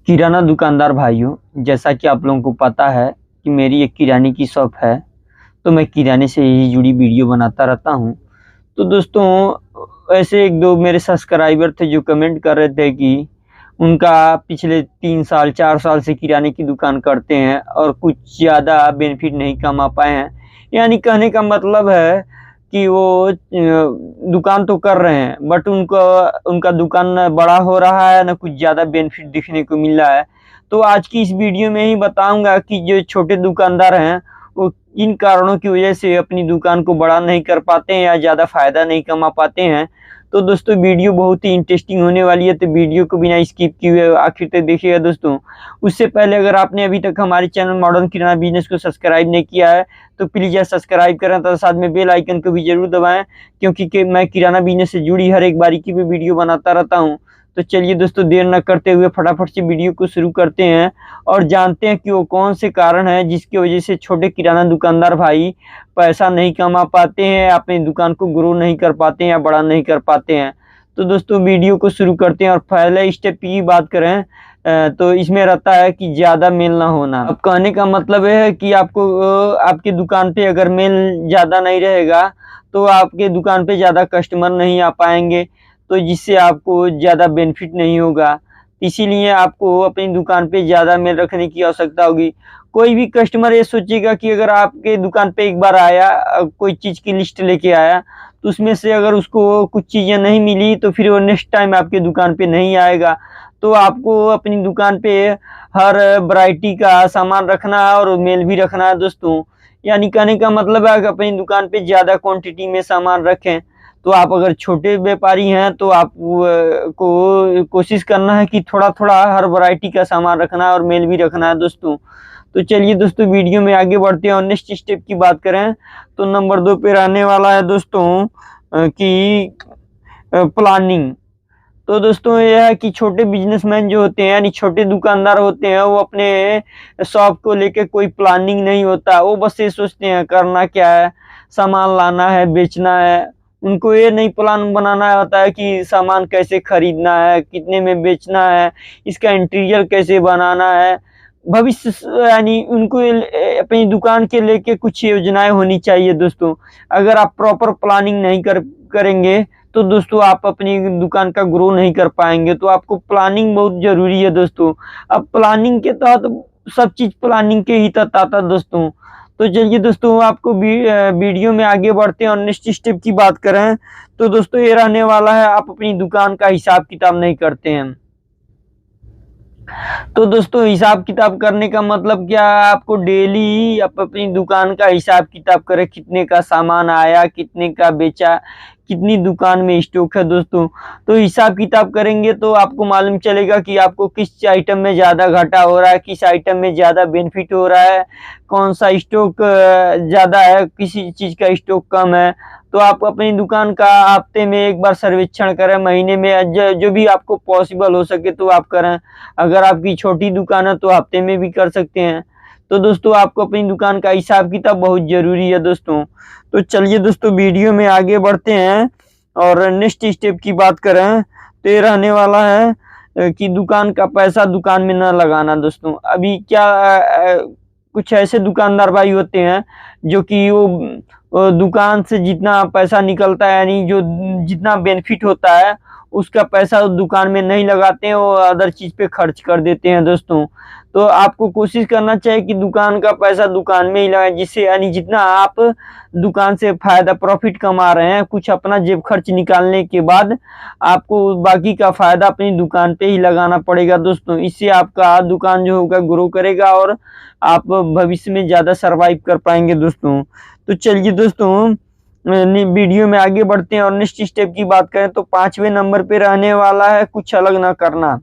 किराना दुकानदार भाइयों, जैसा कि आप लोगों को पता है कि मेरी एक किराने की शॉप है, तो मैं किराने से ही जुड़ी वीडियो बनाता रहता हूँ। तो दोस्तों, ऐसे 1-2 मेरे सब्सक्राइबर थे जो कमेंट कर रहे थे कि उनका पिछले 3 साल 4 साल से किराने की दुकान करते हैं और कुछ ज़्यादा बेनिफिट नहीं कमा पाए हैं। यानी कहने का मतलब है कि वो दुकान तो कर रहे हैं, बट उनका दुकान ना बड़ा हो रहा है, ना कुछ ज़्यादा बेनिफिट दिखने को मिल रहा है। तो आज की इस वीडियो में ही बताऊँगा कि जो छोटे दुकानदार हैं, वो किन कारणों की वजह से अपनी दुकान को बड़ा नहीं कर पाते हैं या ज़्यादा फ़ायदा नहीं कमा पाते हैं। तो दोस्तों, वीडियो बहुत ही इंटरेस्टिंग होने वाली है, तो वीडियो को बिना स्किप किए हुए आखिर तक देखिएगा दोस्तों। उससे पहले अगर आपने अभी तक हमारे चैनल मॉडर्न किराना बिज़नेस को सब्सक्राइब नहीं किया है, तो प्लीज़ यार सब्सक्राइब करें तथा साथ में बेल आइकन को भी ज़रूर दबाएँ, क्योंकि मैं किराना बिज़नेस से जुड़ी हर एक बारीकी पे वीडियो बनाता रहता हूँ। तो चलिए दोस्तों, देर न करते हुए फटाफट से वीडियो को शुरू करते हैं और जानते हैं कि वो कौन से कारण हैं जिसकी वजह से छोटे किराना दुकानदार भाई पैसा नहीं कमा पाते हैं, अपनी दुकान को ग्रो नहीं कर पाते हैं या बड़ा नहीं कर पाते हैं। तो दोस्तों, वीडियो को शुरू करते हैं और पहले स्टेप की बात करें तो इसमें रहता है कि ज़्यादा मेल ना होना। अब कहने का मतलब ये है कि आपकी दुकान पे अगर मेल ज़्यादा नहीं रहेगा, तो आपके दुकान पे ज़्यादा कस्टमर नहीं आ पाएँगे, तो जिससे आपको ज़्यादा बेनिफिट नहीं होगा। इसीलिए आपको अपनी दुकान पे ज़्यादा मेल रखने की आवश्यकता होगी। कोई भी कस्टमर ये सोचेगा कि अगर आपके दुकान पे एक बार आया, कोई चीज़ की लिस्ट लेके आया, तो उसमें से अगर उसको कुछ चीज़ें नहीं मिली, तो फिर वो नेक्स्ट टाइम आपके दुकान पे नहीं आएगा। तो आपको अपनी दुकान पे हर वैरायटी का सामान रखना है और मेल भी रखना है दोस्तों। यानी कहने का मतलब है कि अपनी दुकान पे ज़्यादा क्वांटिटी में सामान रखें। तो आप अगर छोटे व्यापारी हैं, तो आप को कोशिश करना है कि थोड़ा-थोड़ा हर वैरायटी का सामान रखना है और मेल भी रखना है दोस्तों। तो चलिए दोस्तों, वीडियो में आगे बढ़ते हैं और नेक्स्ट स्टेप की बात करें, तो नंबर 2 पे रहने वाला है दोस्तों कि प्लानिंग। तो दोस्तों, ये है कि छोटे बिजनेसमैन जो होते हैं, यानी छोटे दुकानदार होते हैं, वो अपने शॉप को लेके कोई प्लानिंग नहीं होता। वो बस ये सोचते हैं करना क्या है, सामान लाना है, बेचना है। उनको ये नहीं प्लान बनाना होता है कि सामान कैसे खरीदना है, कितने में बेचना है, इसका इंटीरियर कैसे बनाना है। भविष्य यानी उनको अपनी दुकान के लेके कुछ योजनाएँ होनी चाहिए दोस्तों। अगर आप प्रॉपर प्लानिंग नहीं करेंगे, तो दोस्तों आप अपनी दुकान का ग्रो नहीं कर पाएँगे। तो आपको प्लानिंग बहुत ज़रूरी है दोस्तों। अब प्लानिंग के तहत सब चीज़ प्लानिंग के ही तहत आता है दोस्तों। तो चलिए दोस्तों, आपको वीडियो में आगे बढ़ते हैं और नेक्स्ट स्टेप की बात करें, तो दोस्तों ये रहने वाला है, आप अपनी दुकान का हिसाब-किताब नहीं करते हैं। तो दोस्तों, हिसाब किताब करने का मतलब क्या है, आपको डेली आप अपनी दुकान का हिसाब किताब करें, कितने का सामान आया, कितने का बेचा, कितनी दुकान में स्टॉक है दोस्तों। तो हिसाब किताब करेंगे तो आपको मालूम चलेगा कि आपको किस आइटम में ज़्यादा घाटा हो रहा है, किस आइटम में ज़्यादा बेनिफिट हो रहा है, कौन सा स्टॉक ज़्यादा है, किसी चीज़ का स्टॉक कम है। तो आप अपनी दुकान का हफ्ते में एक बार सर्वेक्षण करें, महीने में जो भी आपको पॉसिबल हो सके तो आप करें। अगर आपकी छोटी दुकान है तो हफ्ते में भी कर सकते हैं। तो दोस्तों, आपको अपनी दुकान का हिसाब किताब बहुत ज़रूरी है दोस्तों। तो चलिए दोस्तों, वीडियो में आगे बढ़ते हैं और नेक्स्ट स्टेप की बात करें, तो ये रहने वाला है कि दुकान का पैसा दुकान में न लगाना दोस्तों। अभी क्या कुछ ऐसे दुकानदार भाई होते हैं जो कि वो दुकान से जितना पैसा निकलता है, यानी जो जितना बेनिफिट होता है, उसका पैसा दुकान में नहीं लगाते हैं, वो अदर चीज़ पे खर्च कर देते हैं दोस्तों। तो आपको कोशिश करना चाहिए कि दुकान का पैसा दुकान में ही लगाएँ, जिससे यानी जितना आप दुकान से फ़ायदा प्रॉफ़िट कमा रहे हैं, कुछ अपना जेब खर्च निकालने के बाद आपको बाकी का फ़ायदा अपनी दुकान पे ही लगाना पड़ेगा दोस्तों। इससे आपका दुकान जो होगा ग्रो करेगा और आप भविष्य में ज़्यादा सर्वाइव कर पाएँगे दोस्तों। तो चलिए दोस्तों, वीडियो में आगे बढ़ते हैं और नेक्स्ट स्टेप की बात करें, तो 5वें नंबर पे रहने वाला है कुछ अलग ना करना।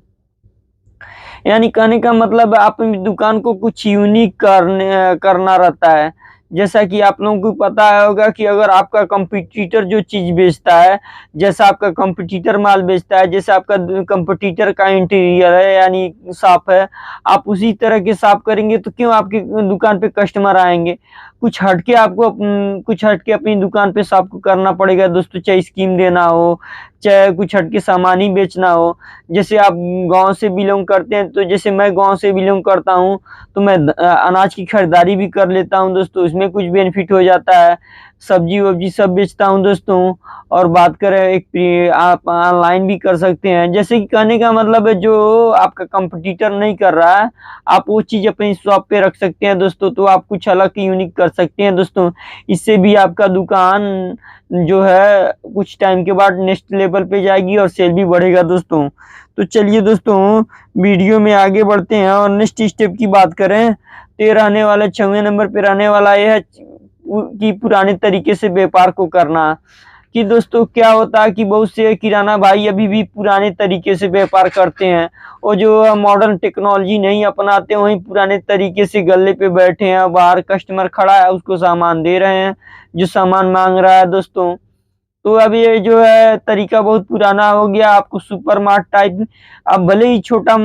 यानी कहने का मतलब अपनी दुकान को कुछ यूनिक करना रहता है। जैसा कि आप लोगों को पता होगा कि अगर आपका कॉम्पिटिटर जो चीज़ बेचता है, जैसा आपका कॉम्पिटिटर माल बेचता है, जैसा आपका कॉम्पिटिटर का इंटीरियर है यानी शॉप है, आप उसी तरह के शॉप करेंगे तो क्यों आपकी दुकान पे कस्टमर आएँगे। कुछ हटके अपनी दुकान पे शॉप को करना पड़ेगा दोस्तों, चाहे स्कीम देना हो, चाहे कुछ हटके सामान ही बेचना हो। जैसे आप गाँव से बिलॉन्ग करते हैं, तो जैसे मैं गाँव से बिलॉन्ग करता हूँ, तो मैं अनाज की खरीदारी भी कर लेता हूँ दोस्तों, इसमें कुछ बेनिफिट हो जाता है। सब्जी-वब्जी सब बेचता हूँ दोस्तों। और बात करें आप ऑनलाइन भी कर सकते हैं। जैसे कि कहने का मतलब है, जो आपका कॉम्पिटिटर नहीं कर रहा है, आप वो चीज़ अपनी शॉप पे रख सकते हैं दोस्तों, तो आप कुछ अलग यूनिक कर सकते हैं दोस्तों। इससे भी आपका दुकान जो है कुछ टाइम के बाद नेक्स्ट लेवल पे जाएगी और सेल भी बढ़ेगा दोस्तों। तो चलिए दोस्तों, वीडियो में आगे बढ़ते हैं और नेक्स्ट स्टेप की बात करें, तो ये रहने वाला 6वें नंबर पे रहने वाला ये है कि पुराने तरीके से व्यापार को करना। कि दोस्तों क्या होता है कि बहुत से किराना भाई अभी भी पुराने तरीके से व्यापार करते हैं, और जो मॉडर्न टेक्नोलॉजी नहीं अपनाते, वहीं पुराने तरीके से गल्ले पे बैठे हैं, बाहर कस्टमर खड़ा है, उसको सामान दे रहे हैं जो सामान मांग रहा है दोस्तों। तो अब ये जो है तरीका बहुत पुराना हो गया। आपको सुपर मार्ट टाइप, आप भले ही छोटा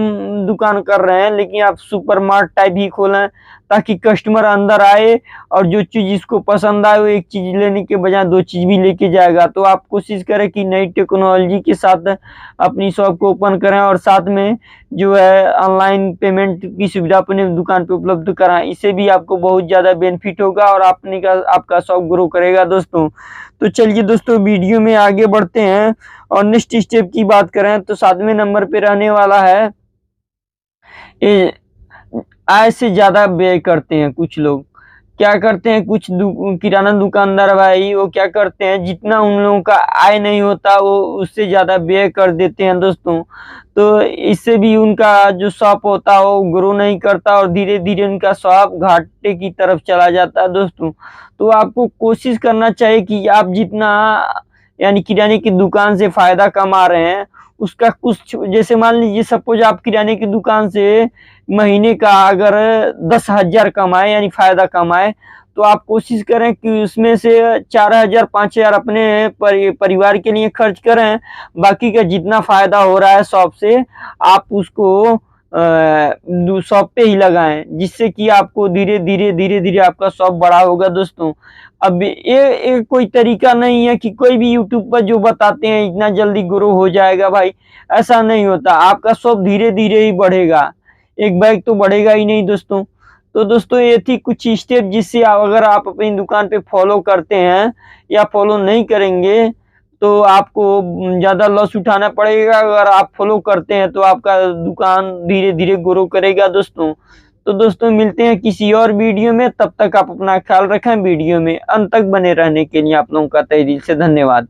दुकान कर रहे हैं, लेकिन आप सुपर मार्ट टाइप ही खोलें, ताकि कस्टमर अंदर आए और जो चीज़ इसको पसंद आए वो एक चीज़ लेने के बजाय 2 चीज़ भी लेके जाएगा। तो आप कोशिश करें कि नई टेक्नोलॉजी के साथ अपनी शॉप को ओपन करें, और साथ में जो है ऑनलाइन पेमेंट की सुविधा अपने दुकान पे उपलब्ध कराएँ। इससे भी आपको बहुत ज़्यादा बेनिफिट होगा और आपका शॉप ग्रो करेगा दोस्तों। तो चलिए दोस्तों, वीडियो में आगे बढ़ते हैं और नेक्स्ट स्टेप की बात करें, तो 7वें नंबर पे रहने वाला है, ये आय से ज़्यादा व्यय करते हैं कुछ लोग। क्या करते हैं, कुछ किराना दुकानदार भाई, वो क्या करते हैं, जितना उन लोगों का आय नहीं होता वो उससे ज़्यादा व्यय कर देते हैं दोस्तों। तो इससे भी उनका जो शॉप होता है वो ग्रो नहीं करता, और धीरे-धीरे उनका शॉप घाटे की तरफ चला जाता है दोस्तों। तो आपको कोशिश करना चाहिए कि आप जितना यानी किराने की दुकान से फ़ायदा कमा रहे हैं, उसका कुछ, जैसे मान लीजिए सपोज़ आप किराने की दुकान से महीने का अगर 10,000 कमाए यानी फ़ायदा कमाए, तो आप कोशिश करें कि उसमें से 4,000 5,000 अपने परिवार के लिए खर्च करें। बाकी का जितना फ़ायदा हो रहा है शॉप से, आप उसको शॉप पे ही लगाएँ, जिससे कि आपको धीरे-धीरे आपका शॉप बड़ा होगा दोस्तों। अब ये कोई तरीका नहीं है कि कोई भी यूट्यूब पर जो बताते हैं इतना जल्दी ग्रो हो जाएगा भाई, ऐसा नहीं होता। आपका शॉप धीरे-धीरे ही बढ़ेगा, एक बैग तो बढ़ेगा ही नहीं दोस्तों। तो दोस्तों ये थी कुछ स्टेप, जिससे अगर आप अपनी दुकान पे फॉलो करते हैं या फॉलो नहीं करेंगे, तो आपको ज़्यादा लॉस उठाना पड़ेगा। अगर आप फॉलो करते हैं तो आपका दुकान धीरे-धीरे ग्रो करेगा दोस्तों। तो दोस्तों मिलते हैं किसी और वीडियो में, तब तक आप अपना ख्याल रखें। वीडियो में अंत तक बने रहने के लिए आप लोगों का तहे दिल से धन्यवाद।